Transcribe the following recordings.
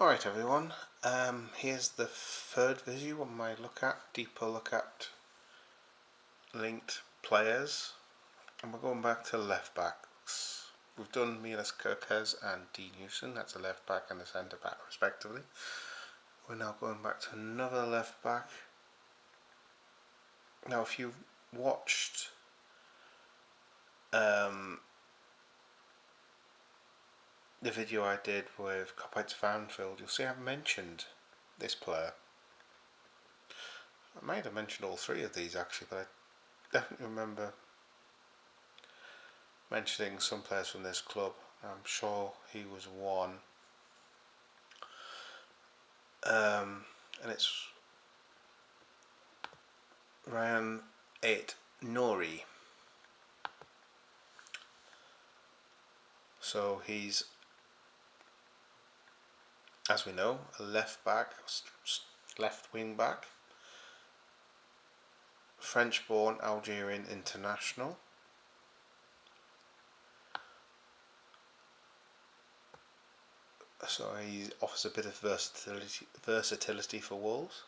Alright everyone, here's the third video on my deeper look at linked players, and we're going back to left backs. We've done Milas Kerkez and D. Newson, that's a left back and a centre back respectively. We're now going back to another left back. Now if you've watched the video I did with Coppites of Anfield, you'll see I've mentioned this player. I might have mentioned all three of these actually, but I definitely remember mentioning some players from this club. I'm sure he was one. And it's Rayan Ait-Nouri. So he's, as we know, a left back, left wing back, French-born Algerian international. So he offers a bit of versatility for Wolves.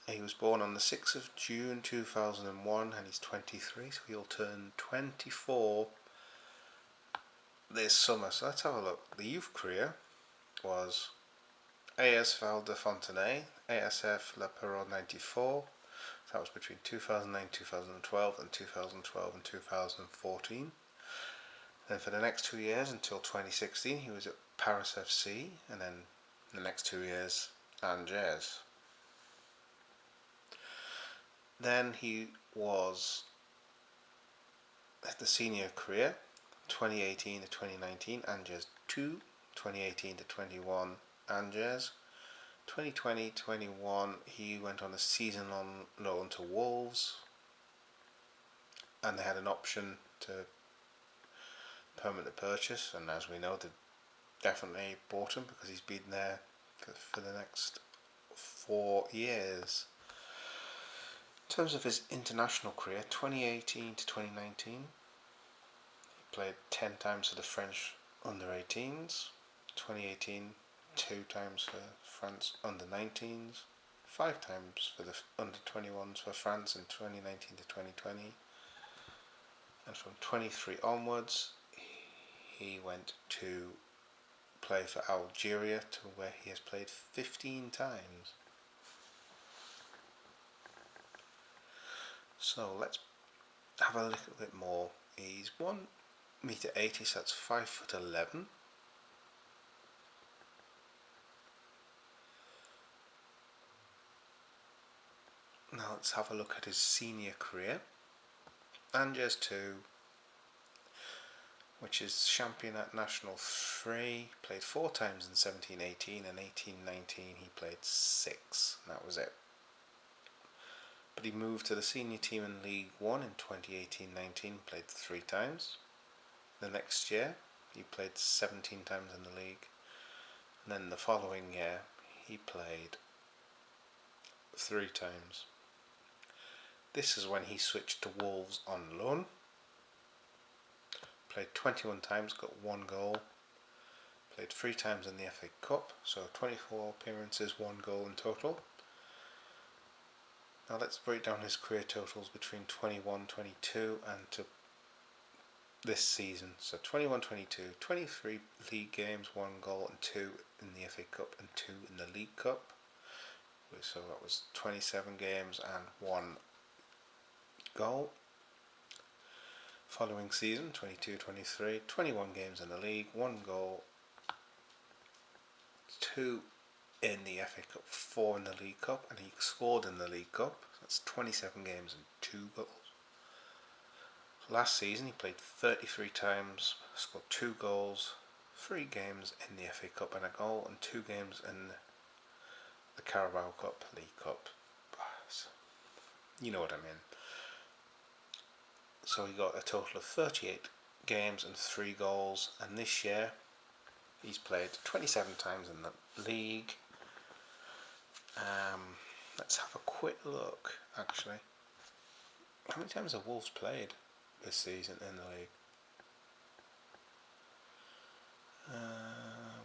He was born on the 6th of June 2001 and he's 23, so he'll turn 24 this summer. So let's have a look. The youth career was AS Val de Fontenay, ASF La Perron 94. That was between 2009, 2012 and 2012 and 2014. Then for the next 2 years until 2016 he was at Paris FC, and then the next 2 years Angers. Then he was at the senior career 2018 to 2019 Angers 2, 2018 to 21 Angers, 2020-21 he went on a season on loan to Wolves, and they had an option to permanent purchase, and as we know they definitely bought him because he's been there for the next 4 years. In terms of his international career, 2018 to 2019 he played 10 times for the French under-18s, 2018 2 times for France under-19s, 5 times for the under-21s for France in 2019 to 2020, and from 23 onwards he went to play for Algeria, to where he has played 15 times. So let's have a little bit more. He's 1m80, so that's 5'11". Now let's have a look at his senior career. Angers 2, which is Championnat National 3, played 4 times in 17-18 and 18-19 he played 6, and that was it. But he moved to the senior team in League 1 in 2018-19, played 3 times. The next year he played 17 times in the league, and then the following year he played 3 times. This is when he switched to Wolves on loan. Played 21 times, got 1 goal. Played 3 times in the FA Cup, so 24 appearances, 1 goal in total. Now let's break down his career totals between 21-22 and to this season. So 21-22, 23 league games, 1 goal and 2 in the FA Cup and 2 in the League Cup. So that was 27 games and 1 goal. Following season, 22-23, 21 games in the league, 1 goal, 2 in the FA Cup, 4 in the League Cup, and he scored in the League Cup. That's 27 games and 2 goals. Last season he played 33 times, scored 2 goals, 3 games in the FA Cup and a goal, and 2 games in the Carabao Cup, League Cup. You know what I mean. So he got a total of 38 games and 3 goals, and this year he's played 27 times in the league. Let's have a quick look actually. How many times have Wolves played this season in the league?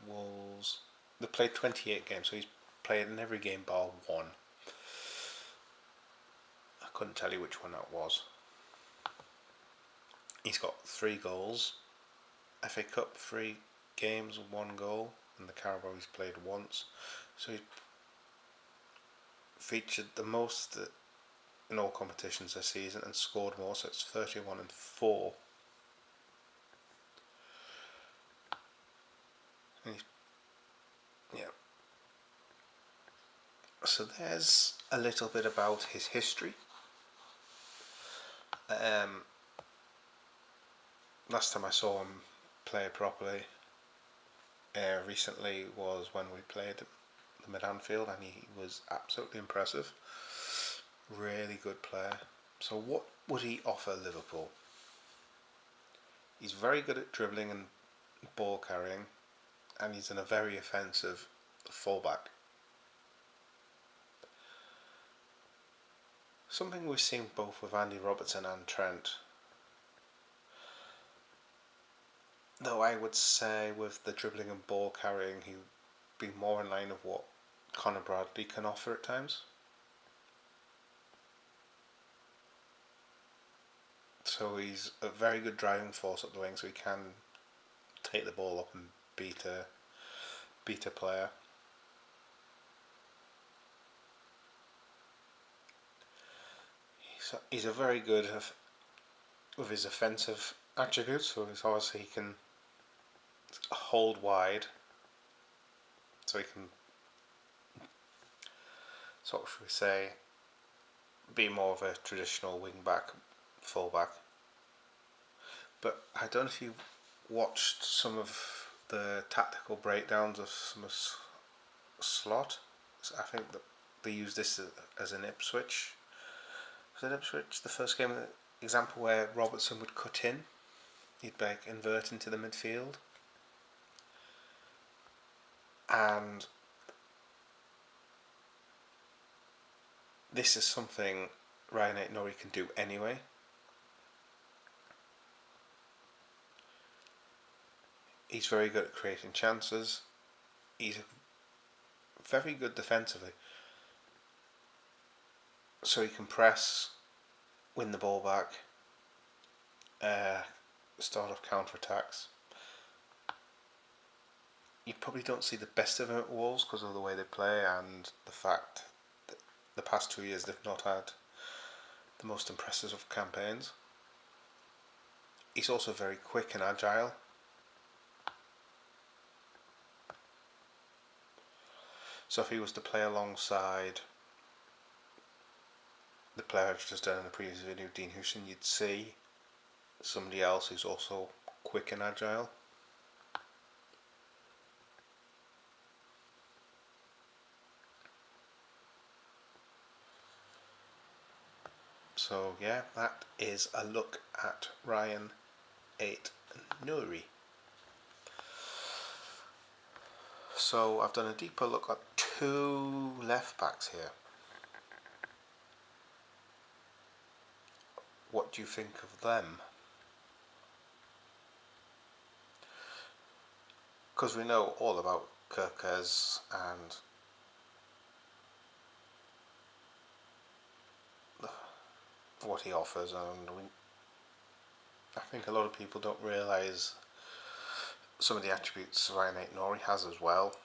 Wolves they played 28 games, so he's played in every game bar one. I couldn't tell you which one that was. He's got 3 goals. FA Cup 3 games, 1 goal, and the Carabao he's played once. So he's featured the most in all competitions this season and scored more, so it's 31 and 4. And yeah. So there's a little bit about his history. Last time I saw him play properly recently was when we played them at Anfield, and he was absolutely impressive. Really good player. So what would he offer Liverpool? He's very good at dribbling and ball carrying, and he's in a very offensive fullback. Something we've seen both with Andy Robertson and Trent. Though I would say with the dribbling and ball carrying, he would be more in line with what Conor Bradley can offer at times. So he's a very good driving force up the wing, so he can take the ball up and beat a player. He's a very good with his offensive attributes, so he's obviously he can hold wide, so he can sort of, should we say, be more of a traditional wing back, full back. But I don't know if you watched some of the tactical breakdowns of some of Slot. So I think that they used this as an Ipswich. Was it Ipswich? The first game, example where Robertson would cut in, he'd like invert into the midfield, and this is something Rayan Ait-Nouri can do anyway. He's very good at creating chances. He's very good defensively. So he can press, win the ball back, start off counter-attacks. You probably don't see the best of him at Wolves because of the way they play and the fact that the past 2 years they've not had the most impressive of campaigns. He's also very quick and agile. So if he was to play alongside the player I've just done in the previous video, Dean Houston, you'd see somebody else who's also quick and agile. So yeah, that is a look at Rayan Ait-Nouri. So I've done a deeper look at 2 left backs here. What do you think of them? Because we know all about Kirkes and what he offers, and I think a lot of people don't realise some of the attributes Rayan Ait-Nouri has as well.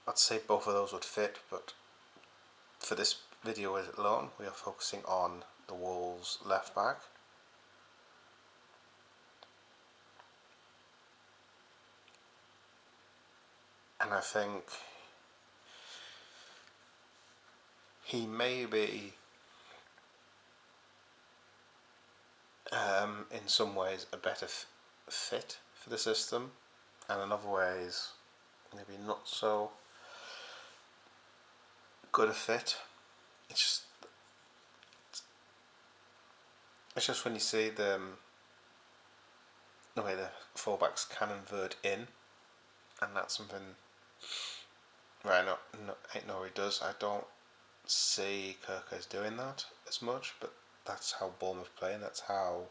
I'd say both of those would fit, but for this video alone we are focusing on the Wolves left back. And I think he may be in some ways a better fit for the system, and in other ways maybe not so good a fit. It's just when you see the way the fullbacks can invert in, and that's something Rayan Ait-Nouri does. I don't see Kirkes doing that as much, but that's how Bournemouth play, and that's how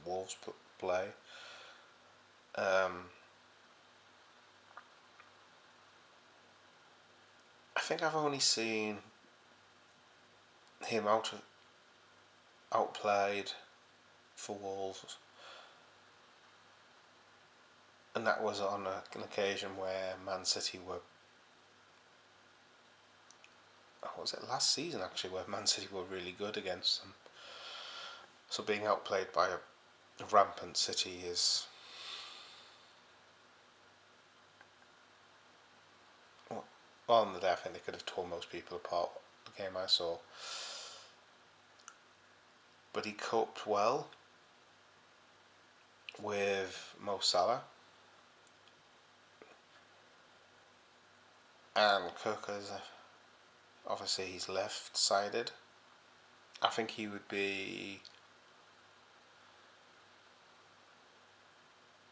Wolves play. I think I've only seen him outplayed for Wolves, and that was on an occasion where Man City were. What was it last season actually, where Man City were really good against them? So being outplayed by a rampant City is. Well, on the day, I think they could have torn most people apart. The game I saw, but he coped well with Mo Salah and Kirker's. Obviously, he's left-sided. I think he would be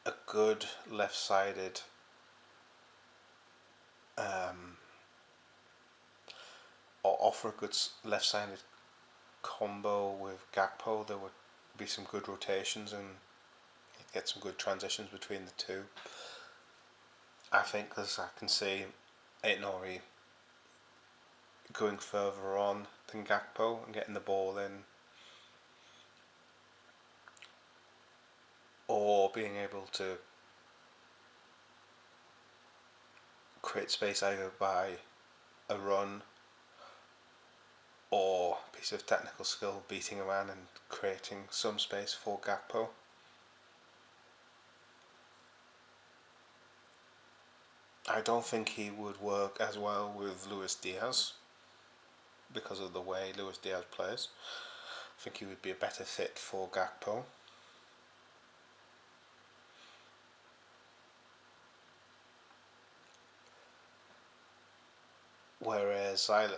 a good left-sided or offer a good left-sided combo with Gakpo. There would be some good rotations and get some good transitions between the two. I think, as I can see, Ait-Nouri going further on than Gakpo and getting the ball in, or being able to create space either by a run or a piece of technical skill, beating a man and creating some space for Gakpo. I don't think he would work as well with Luis Diaz because of the way Luis Diaz plays. I think he would be a better fit for Gakpo. Whereas I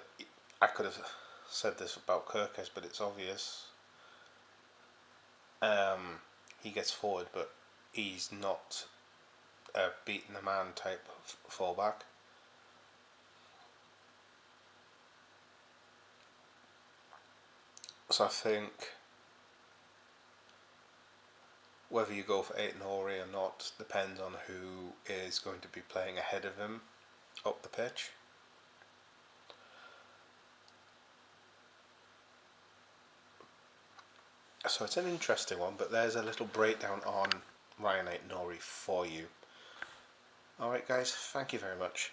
could have said this about Kirkes, but it's obvious. He gets forward, but he's not a beating the man type of fullback. So I think whether you go for Ait-Nouri or not depends on who is going to be playing ahead of him up the pitch. So it's an interesting one, but there's a little breakdown on Rayan Ait-Nouri for you. Alright guys, thank you very much.